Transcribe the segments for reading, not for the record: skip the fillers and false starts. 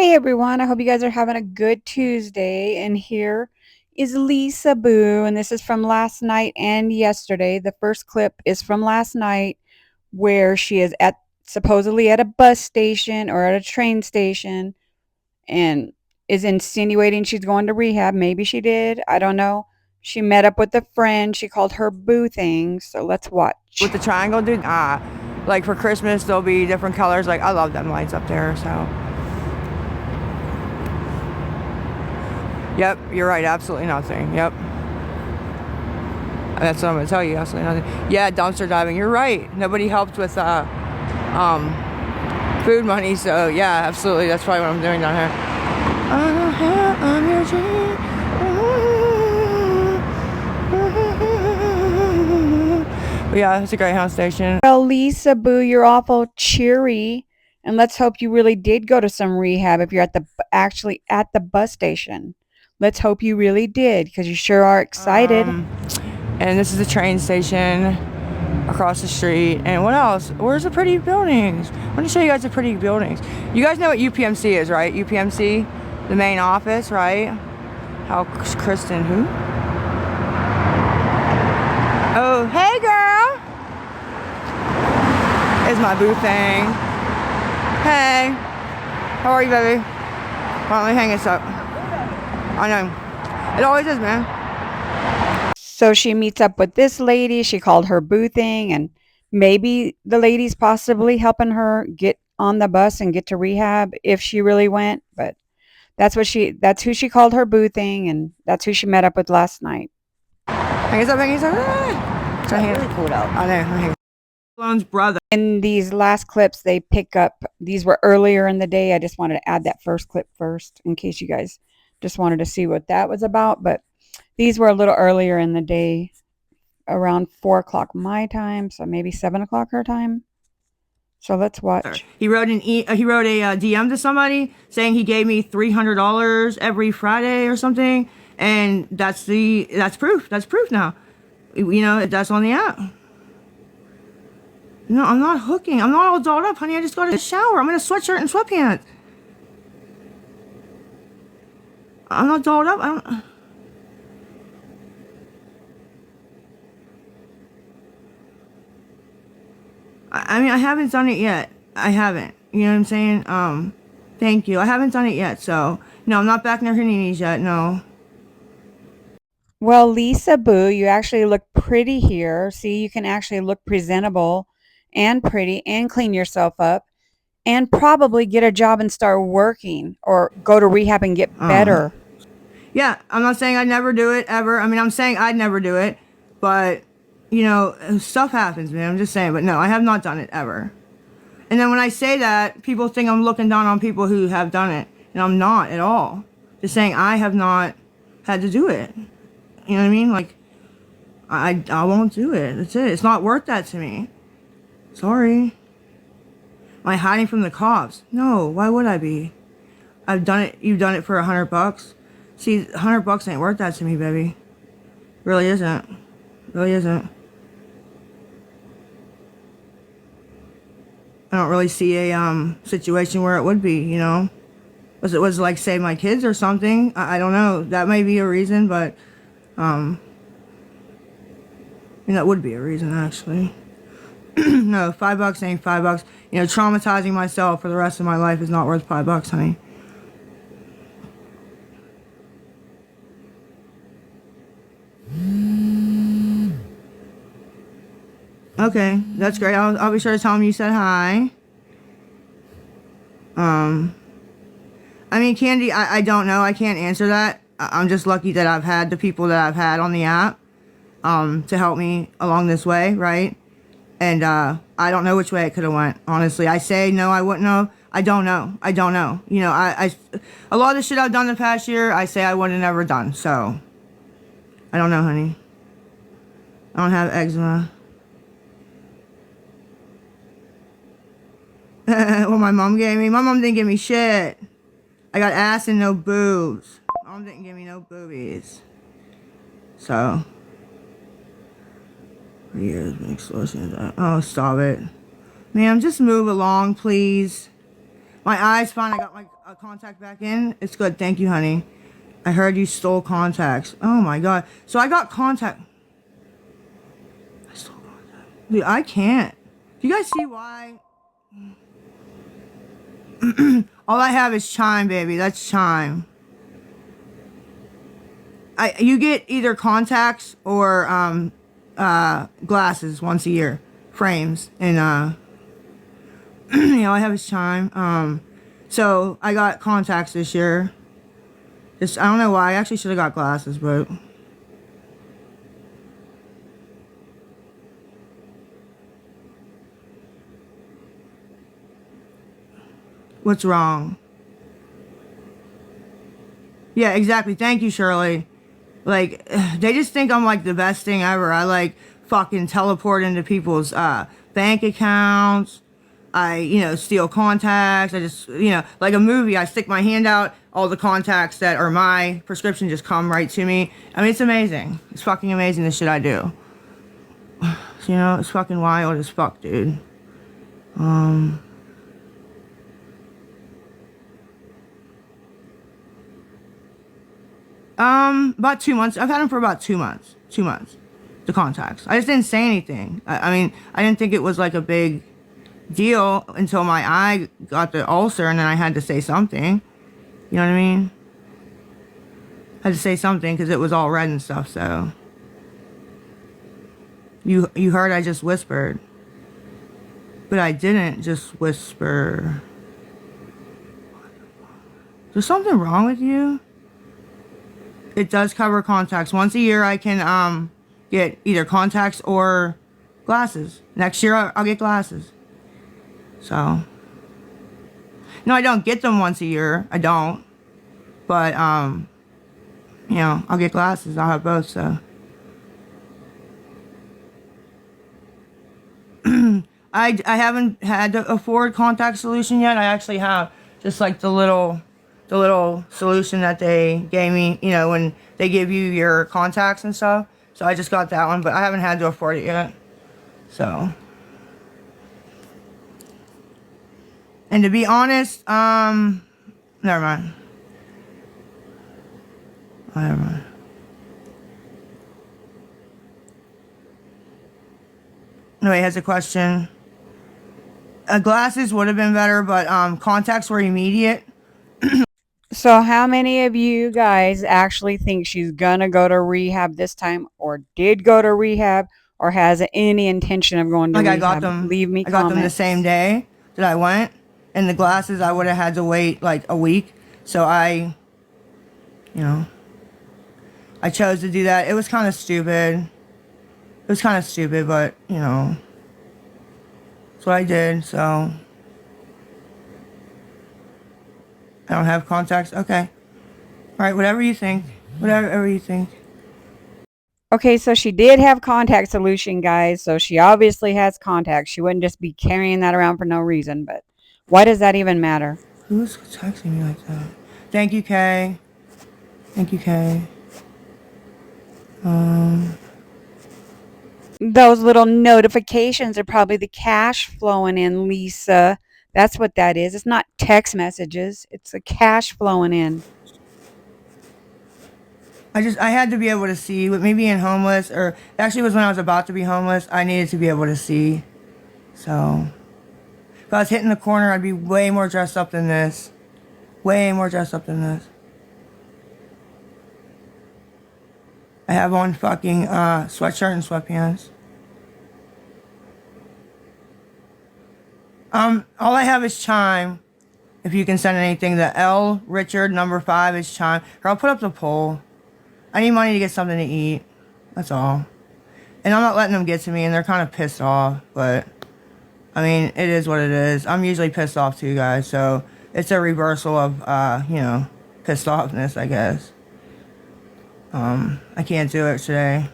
Hey everyone, I hope you guys are having a good Tuesday. And here is Lisa Boo, and this is from last night and yesterday. The first clip is from last night where she is at supposedly at a bus station or at a train station and is insinuating she's going to rehab. Maybe she did, I don't know. She met up with a friend, she called her boo thing, so let's watch. With the triangle, dude, like for Christmas, there'll be different colors. Like, I love them lights up there, so. Yep, you're right, absolutely nothing, yep. That's what I'm gonna tell you, absolutely nothing. Yeah, dumpster diving, you're right. Nobody helped with, food money, so yeah, absolutely, that's probably what I'm doing down here. I'm your dream. But yeah, it's a Greyhound station. Well, Lisa Boo, you're awful cheery, and let's hope you really did go to some rehab if you're actually at the bus station. Let's hope you really did, because you sure are excited. And this is a train station across the street. And what else? Where's the pretty buildings? I want to show you guys the pretty buildings. You guys know what UPMC is, right? UPMC, the main office, right? How Kristen, who? Oh, hey girl! Is my boo thing. Hey, how are you, baby? Why don't we hang this up? I know. It always is, man. So she meets up with this lady. She called her boo thing, and maybe the lady's possibly helping her get on the bus and get to rehab if she really went. But that's who she called her boo thing, and that's who she met up with last night. Hang this up, hang this up. It's really cool out. I know. Sloan's brother. In these last clips, they pick up, these were earlier in the day. I just wanted to add that first clip first in case you guys just wanted to see what that was about. But these were a little earlier in the day, around 4 o'clock my time, so maybe 7 o'clock her time. So let's watch. He wrote a DM to somebody saying he gave me $300 every Friday or something, and that's proof. That's proof now. You know, that's on the app. No, I'm not hooking. I'm not all dolled up, honey. I just got a shower. I'm in a sweatshirt and sweatpants. I'm not dolled up. I mean, I haven't done it yet. I haven't. You know what I'm saying? Thank you. I haven't done it yet, so no, I'm not back near her knees yet. No. Well, Lisa Boo, you actually look pretty here. See, you can actually look presentable and pretty and clean yourself up and probably get a job and start working or go to rehab and get better. Yeah, I'm not saying I'd never do it ever. I mean, I'm saying I'd never do it, but you know, stuff happens, man. I'm just saying, but no, I have not done it ever. And then when I say that, people think I'm looking down on people who have done it, and I'm not at all. Just saying I have not had to do it. You know what I mean? Like, I won't do it. That's it. It's not worth that to me. Sorry. Am I hiding from the cops? No, why would I be? I've done it. You've done it for $100. See, $100 ain't worth that to me, baby. Really isn't. Really isn't. I don't really see a situation where it would be, you know. Was it like save my kids or something? I don't know. That may be a reason, but I mean, that would be a reason actually. No, $5 ain't $5. You know, traumatizing myself for the rest of my life is not worth $5, honey. Okay, that's great. I'll be sure to tell him you said hi. I mean, Candy, I don't know. I can't answer that. I'm just lucky that I've had the people that I've had on the app to help me along this way, right? And I don't know which way it could have went, honestly. I say no, I wouldn't know. I don't know. I don't know. You know, a lot of the shit I've done the past year, I say I would have never done. So, I don't know, honey. I don't have eczema. What my mom gave me. My mom didn't give me shit. I got ass and no boobs. Mom didn't give me no boobies. So. Years been explosion. Oh, stop it. Ma'am, just move along, please. My eyes fine. I got my a contact back in? It's good. Thank you, honey. I heard you stole contacts. Oh my god. So I got contact. I stole contact. Dude, I can't. Do you guys see why? All I have is Chime, baby. That's Chime. You get either contacts or glasses once a year, frames, and all I have is Chime. So I got contacts this year. Just I don't know why. I actually should have got glasses, but what's wrong? Yeah, exactly. Thank you, Shirley. Like, they just think I'm like the best thing ever. I like fucking teleport into people's bank accounts. I steal contacts. I just, like a movie, I stick my hand out, all the contacts that are my prescription just come right to me. I mean, it's amazing. It's fucking amazing, the shit I do. It's fucking wild as fuck, dude. About 2 months. I've had them for about 2 months. 2 months. The contacts. I just didn't say anything. I mean, I didn't think it was like a big deal until my eye got the ulcer, and then I had to say something. You know what I mean? I had to say something because it was all red and stuff. So you heard I just whispered, but I didn't just whisper. There's something wrong with you? It does cover contacts. Once a year I can get either contacts or glasses. Next year I'll get glasses. So, no, I don't get them once a year. I don't. But, I'll get glasses. I'll have both, so. I haven't had to afford contact solution yet. I actually have just like the little solution that they gave me, when they give you your contacts and stuff. So I just got that one, but I haven't had to afford it yet. So. And to be honest, never mind. Never mind. Anyway, has a question. Glasses would have been better, but contacts were immediate. So how many of you guys actually think she's gonna go to rehab this time, or did go to rehab, or has any intention of going to Like rehab? Leave me I got them the comments. same day that I went. And the glasses, I would have had to wait like a week. So I chose to do that. It was kind of stupid. But, that's what I did. So, I don't have contacts. Okay. All right, whatever you think. Whatever you think. Okay, so she did have contact solution, guys. So she obviously has contacts. She wouldn't just be carrying that around for no reason, but why does that even matter? Who's texting me like that? Thank you, Kay. Thank you, Kay. Those little notifications are probably the cash flowing in, Lisa. That's what that is. It's not text messages. It's the cash flowing in. I had to be able to see. With me being homeless, or actually it was when I was about to be homeless, I needed to be able to see. So, if I was hitting the corner, I'd be way more dressed up than this. Way more dressed up than this. I have on fucking sweatshirt and sweatpants. All I have is Chime. If you can send anything, the L Richard number 5 is Chime. Or I'll put up the poll. I need money to get something to eat. That's all. And I'm not letting them get to me, and they're kind of pissed off. But, I mean, it is what it is. I'm usually pissed off too, guys. So, it's a reversal of, pissed offness, I guess. I can't do it today.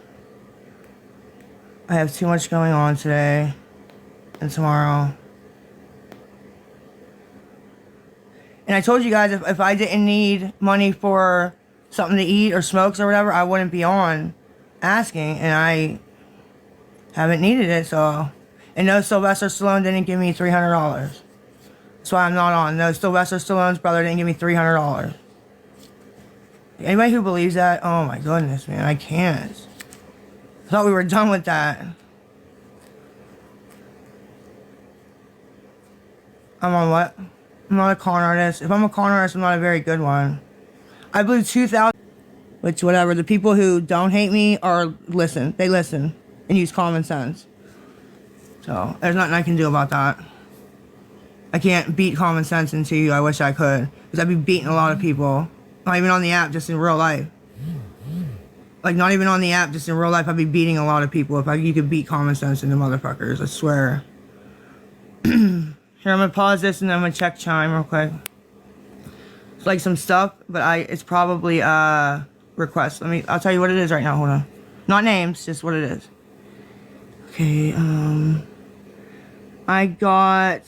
I have too much going on today and tomorrow. And I told you guys, if I didn't need money for something to eat or smokes or whatever, I wouldn't be on asking, and I haven't needed it, so. And no, Sylvester Stallone didn't give me $300. That's why I'm not on. No, Sylvester Stallone's brother didn't give me $300. Anybody who believes that, oh my goodness, man, I can't. I thought we were done with that. I'm on what? I'm not a con artist. If I'm a con artist, I'm not a very good one. I blew 2,000, which whatever. The people who don't hate me listen. They listen and use common sense. So there's nothing I can do about that. I can't beat common sense into you. I wish I could, because I'd be beating a lot of people. Not even on the app, just in real life. Like, not even on the app, just in real life, I'd be beating a lot of people if you could beat common sense into motherfuckers. I swear. Here, I'm gonna pause this and then I'm gonna check Chime real quick. It's like some stuff, but it's probably request. I'll tell you what it is right now. Hold on. Not names, just what it is. Okay, I got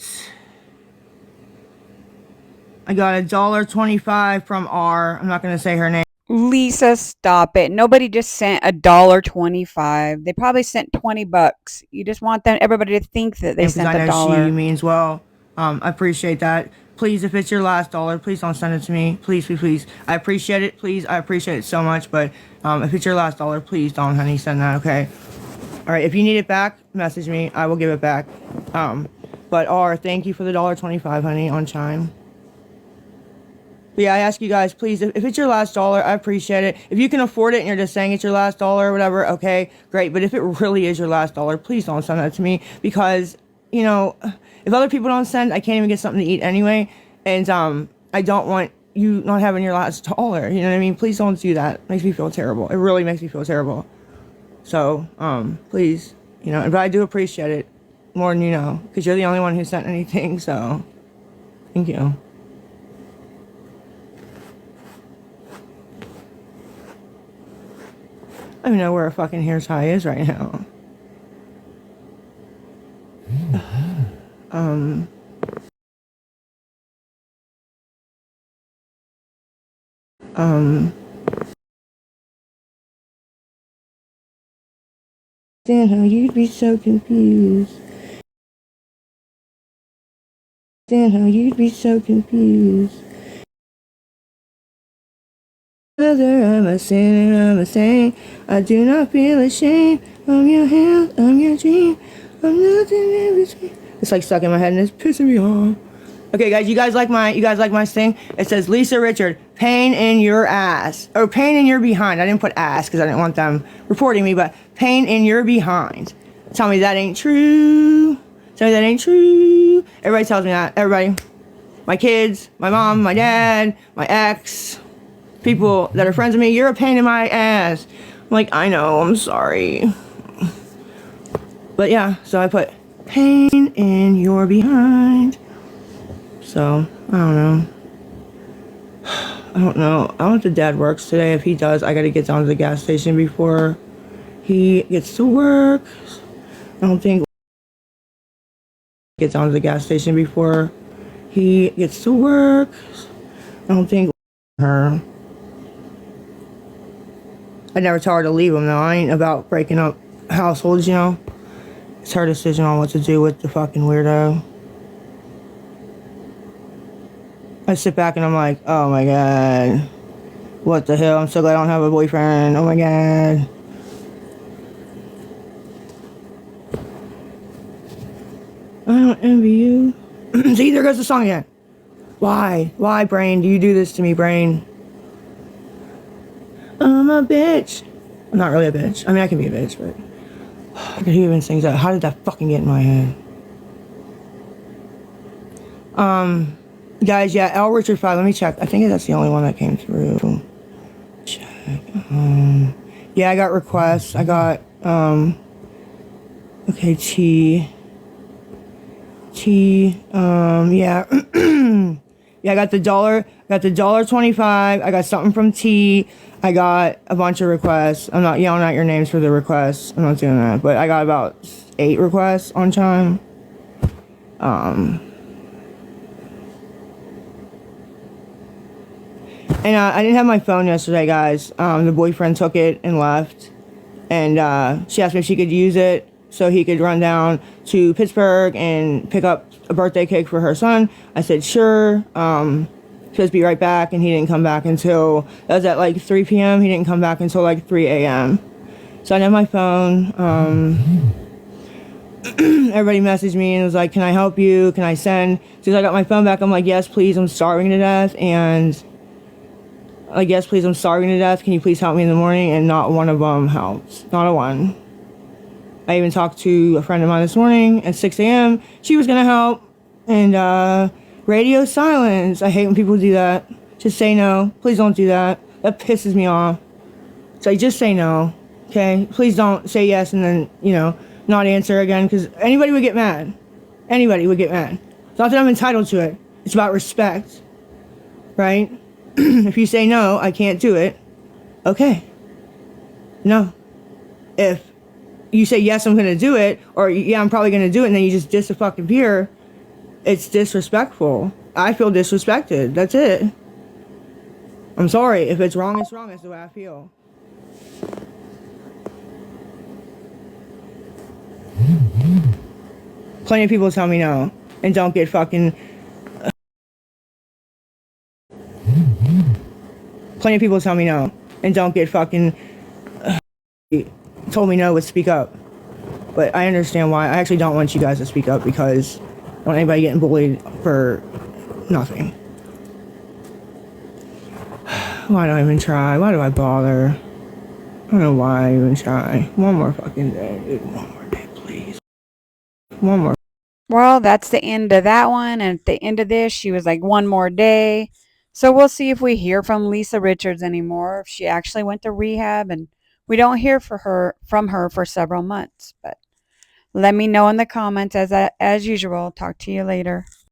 $1.25 from R. I'm not gonna say her name. Lisa, stop it. Nobody just sent $1.25. They probably sent $20. You just want everybody to think that they sent I a know dollar. she means well. I appreciate that. Please, if it's your last dollar, please don't send it to me. Please, please, please. I appreciate it. Please, I appreciate it so much. But if it's your last dollar, please don't, honey, send that, okay? All right, if you need it back, message me. I will give it back. But R, thank you for the $1.25, honey, on Chime. But yeah, I ask you guys, please, if it's your last dollar, I appreciate it. If you can afford it and you're just saying it's your last dollar or whatever, okay, great. But if it really is your last dollar, please don't send that to me, because, you know, if other people don't send, I can't even get something to eat anyway. And I don't want you not having your last dollar. You know what I mean? Please don't do that. It makes me feel terrible. It really makes me feel terrible. So, please, you know, but I do appreciate it more than you know, because you're the only one who sent anything. So, thank you. I don't know where a fucking hair tie is right now. Understand how you'd be so confused. Understand how you'd be so confused. Mother, I'm a sinner, I'm a saint. I do not feel ashamed. I'm your hand, I'm your dream. I'm nothing in between. It's like stuck in my head and it's pissing me off. Okay, guys, you guys like my thing? It says Lisa Richard, pain in your ass, or pain in your behind. I didn't put ass because I didn't want them reporting me, but pain in your behind. Tell me that ain't true. Tell me that ain't true. Everybody tells me that. Everybody, my kids, my mom, my dad, my ex. People that are friends with me, you're a pain in my ass. I'm like, I know, I'm sorry. But yeah, so I put pain in your behind. So, I don't know. I don't know. I don't know if the dad works today. If he does, I gotta get down to the gas station before he gets to work. I don't think get down to the gas station before he gets to work. I don't think her. I never tell her to leave him, though. I ain't about breaking up households, you know? It's her decision on what to do with the fucking weirdo. I sit back and I'm like, oh my god. What the hell? I'm so glad I don't have a boyfriend. Oh my god. I don't envy you. See, there goes the song again. Why? Why, brain? Do you do this to me, brain? I'm a bitch. I'm not really a bitch. I mean, I can be a bitch, but who even sings that? How did that fucking get in my head? Guys, yeah, L Richard 5. Let me check. I think that's the only one that came through. Check. Yeah, I got requests. I got okay, yeah. Yeah, I got the $1.25. I got something from T. I got a bunch of requests. I'm not yelling out your names for the requests. I'm not doing that. But I got about 8 requests on Chime. And I didn't have my phone yesterday, guys. The boyfriend took it and left. And she asked me if she could use it so he could run down to Pittsburgh and pick up a birthday cake for her son. I said, sure. Supposed to be right back, and he didn't come back until, that was at like 3 p.m. He didn't come back until like 3 a.m. So I had my phone. Everybody messaged me and was like, can I help you? Can I send? As soon as I got my phone back, I'm like, yes, please, I'm starving to death. And like, yes, please, I'm starving to death. Can you please help me in the morning? And not one of them helped. Not a one. I even talked to a friend of mine this morning at 6 a.m. She was going to help. And radio silence. I hate when people do that. Just say no. Please don't do that. That pisses me off. So just say no. Okay? Please don't say yes and then, not answer again, because anybody would get mad. Anybody would get mad. It's not that I'm entitled to it. It's about respect. Right? If you say no, I can't do it. Okay. No. If you say yes, I'm gonna do it, or yeah, I'm probably gonna do it, and then you just disappear, it's disrespectful. I feel disrespected. That's it. I'm sorry. If it's wrong, it's wrong. That's the way I feel. Plenty of people tell me no and don't get fucking. Plenty of people tell me no and don't get fucking. Told me no would speak up, but I understand why. I actually don't want you guys to speak up because I don't want anybody getting bullied for nothing. Why do I even try? Why do I bother? I don't know why I even try. One more fucking day, dude. One more day, please. One more. Well, that's the end of that one. And at the end of this, she was like, one more day. So we'll see if we hear from Lisa Richards anymore, if she actually went to rehab, and we don't hear from her for several months. But let me know in the comments as usual. Talk to you later.